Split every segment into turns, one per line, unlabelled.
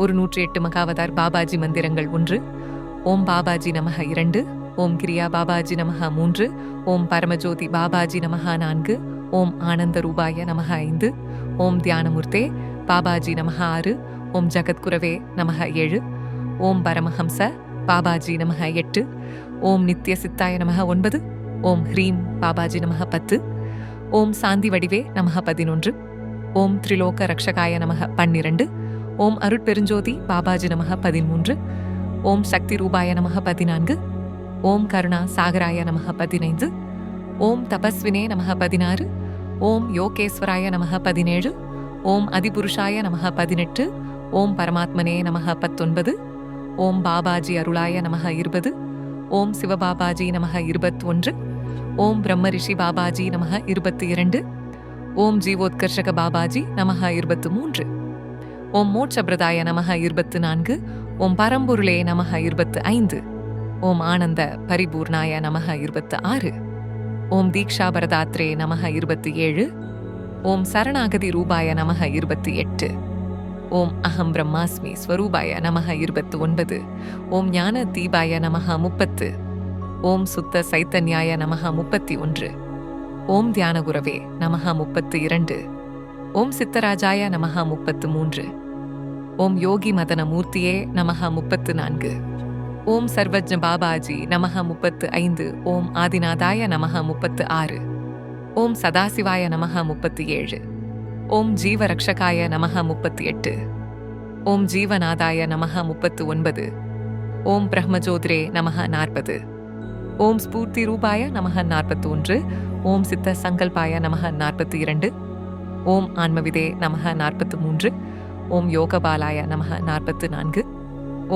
ஒரு 108 மகாவதார் பாபாஜி மந்திரங்கள் 1. ஓம் பாபாஜி நமஹ 2. ஓம் கிரியா பாபாஜி நமஹ 3. ஓம் பரமஜோதி பாபாஜி நமஹ 4. ஓம் ஆனந்த ரூபாய நமஹ 5. ஓம் தியானமூர்த்தே பாபாஜி நமஹ 6. ஓம் ஜகத்குரவே நமஹ 7. ஓம் பரமஹம்ச பாபாஜி நமஹ 8. ஓம் நித்ய சித்தாய நமஹ 9. ஓம் ஹ்ரீம் பாபாஜி நமஹ 10. ஓம் சாந்தி வடிவே நமஹ 11. ஓம் திரிலோக ரக்ஷகாய நமஹ 12. ஓம் அருட்பெருஞ்சோதி பாபாஜி நமஹ 13. ஓம் சக்தி ரூபாய நமஹ 14. ஓம் கருணா சாகராய நமஹ 15. ஓம் தபஸ்வினே நமஹ 16. ஓம் யோகேஸ்வராய நமஹ 17. ஓம் அதிபுருஷாய நமஹ 18. ஓம் பரமாத்மனே நமஹ 19. ஓம் பாபாஜி அருளாய நமஹ 20. ஓம் சிவபாபாஜி நமஹ 21. ஓம் பிரம்மரிஷி பாபாஜி நமஹ 22. ஓம் ஜீவோத்கர்ஷக பாபாஜி நமஹ 23. ஓம் மோட்சபிரதாய நமஹ 24. ஓம் பரம்பொருளே நமஹ 25. ஓம் ஆனந்த பரிபூர்ணாய நமஹ 26. ஓம் தீக்ஷா பரதாத்ரே நமஹ 27. ஓம் சரணாகதி ரூபாய நமஹ 28. ஓம் அகம் பிரம்மாஸ்மி ஸ்வரூபாய நமஹ 29. ஓம் ஞான தீபாய நமஹ 30. ஓம் சுத்த சைத்தன்யாய நமஹ 31. ஓம் தியானகுரவே நமஹ 32. ஓம் சித்தராஜாய நமஹ 33. ஓம் யோகி மதன மூர்த்தியே நமஹ 34. ஓம் சர்வஜ்ஞ பாபாஜி நமஹ 35. ஓம் ஆதிநாதாய நமஹ 36. ஓம் சதாசிவாய நமஹ 37. ஓம் ஜீவரக்ஷகாய நமஹ 38. ஓம் ஜீவநாதாய நமஹ 39. ஓம் பிரம்மஜோதிரே நமஹ 40. ஓம் ஸ்பூர்த்தி ரூபாய நமஹ 41. ஓம் சித்த சங்கல்பாய நமஹ 42. ஓம் ஆன்மவிதே நமஹ 43. ஓம் யோகபாலாய நமஹ 44.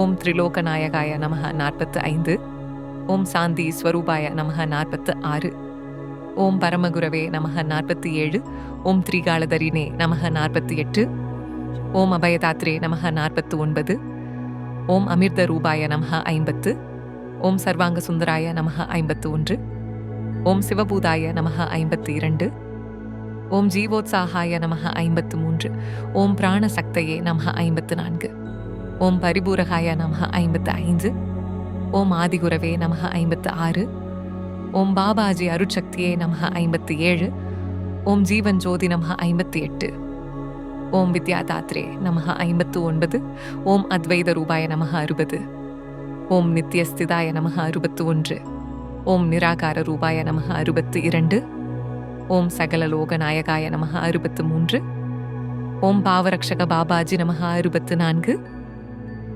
ஓம் திரிலோகநாயகாய நமஹ 45. ஓம் சாந்தி ஸ்வரூபாய நமஹ 46. ஓம் பரமகுரவே நமஹ 47. ஓம் திரிகாலதரினே நமஹ 48. ஓம் அபயதாத்ரே நமஹ 49. ஓம் அமிர்த ரூபாய நமஹ 50. ஓம் சர்வாங்க சுந்தராய நமஹ 51. ஓம் சிவபூதாய நமஹ 52. ஓம் ஜீவோத்சாகாய நமஹ 53. ஓம் பிராணசக்தையே நமஹ 54. ஓம் பரிபூரகாய நமஹ 55. ஓம் ஆதிகுரவே நமஹ 56. ஓம் பாபாஜி அருட்சக்தியே நமஹ 57. ஓம் ஜீவன் ஜோதி நமஹ 58. ஓம் வித்யாதாத்ரே நமஹ 59. ஓம் அத்வைத ரூபாய நமஹ 60. ஓம் நித்யஸ்திதாய நமஹ 61. ஓம் நிராகார ரூபாய நமஹ 62. ஓம் சகல லோகநாயகாய நமஹ 63. ஓம் பாவரக்ஷக பாபாஜி நமஹ 64.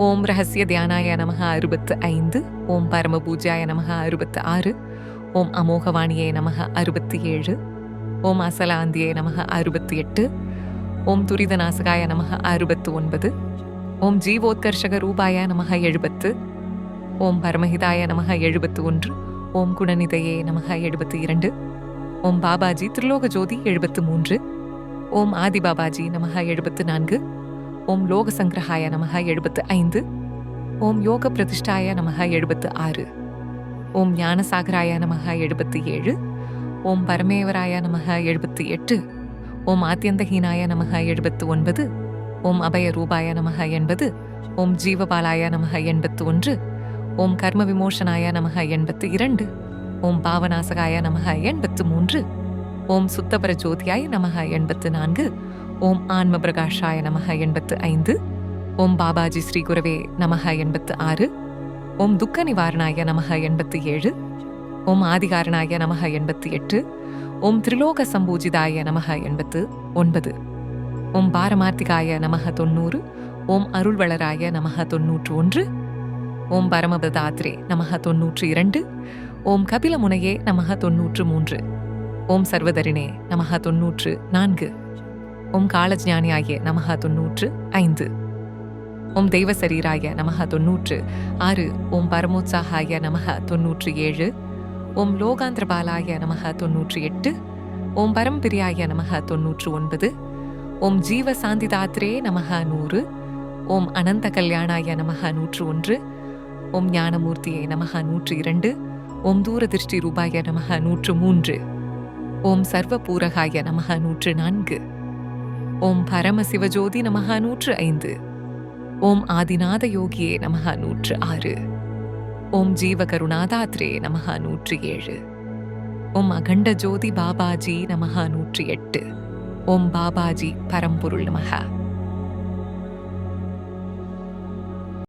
ஓம் ரகசிய தியானாய நமஹ 65. ஓம் பரமபூஜ்யாய நமஹ 66. ஓம் அமோகவாணியே நமஹ 67. ஓம் அசலாந்தியே நமஹ 68. ஓம் துரிதநாசகாய நமஹ 69. ஓம் ஜீவோத்கர்ஷக ரூபாய நமஹ 70. ஓம் பரமஹிதாய நமஹ 71. ஓம் குணநிதையே நமஹ 72. ஓம் பாபாஜி திரிலோக ஜோதி 73. ஓம் ஆதி பாபாஜி நமஹ 74. ஓம் லோக சங்கிரஹாய நமஹ 75. ஓம் யோக பிரதிஷ்டாய நமஹ 76. ஓம் ஞானசாகராய நமஹ 77. ஓம் பரமேவராய நமஹ 78. ஓம் ஆத்யந்தஹீனாய நமஹ 79. ஓம் அபய ரூபாய நமஹ 80. ஓம் ஜீவபாலாய நமஹ 81. ஓம் கர்ம விமோசனாய நமஹ 82. ஓம் பாவநாசகாய நமஹ 83. ஓம் சுத்தபர ஜோதியாய நமஹ 84. ஓம் ஆன்ம பிரகாஷாய நமஹ 85. ஓம் பாபாஜி ஸ்ரீ குரவே நமஹ 86. ஓம் துக்க நிவாரணாய நமஹ 87. ஓம் ஆதிகாரணாய நமஹ 88. ஓம் திரிலோக சம்பூஜிதாய நமஹ 89. ஓம் பாரமார்த்திகாய நமஹ 90. ஓம் அருள்வளராய நமஹ 91. ஓம் பரமபதாத்ரே நமஹ 92. ஓம் கபில முனையே நமஹ 93. ஓம் சர்வதரிணே நமஹ 94. ஓம் காலஜ்ஞானியாய நமஹ 95. ஓம் தெய்வ சரீராய நமஹ 96. ஓம் பரமோத்சாகாய நமஹ 97. ஓம் லோகாந்திரபாலாய நமஹ 98. ஓம் பரம்பிரியாய நமஹ 99. ஓம் ஜீவ சாந்திதாத்ரே நமஹ 100. ஓம் அனந்த கல்யாணாய நமஹ 101. ஓம் ஞானமூர்த்தியே நமஹ 102. ஓம் தூரதிருஷ்டி ரூபாய நமஹ 103. ஓம் சர்வ பூரகாய நமஹ 104. ஓம் பரம சிவஜோதி நமஹ 105. ஓம் ஆதிநாத யோகியே நமஹ 106. ஓம் ஜீவகருணாதாத்ரே நமஹ 107. ஓம் அகண்ட ஜோதி பாபாஜி நமஹ 108. ஓம் பாபாஜி பரம்பொருள் நமஹ.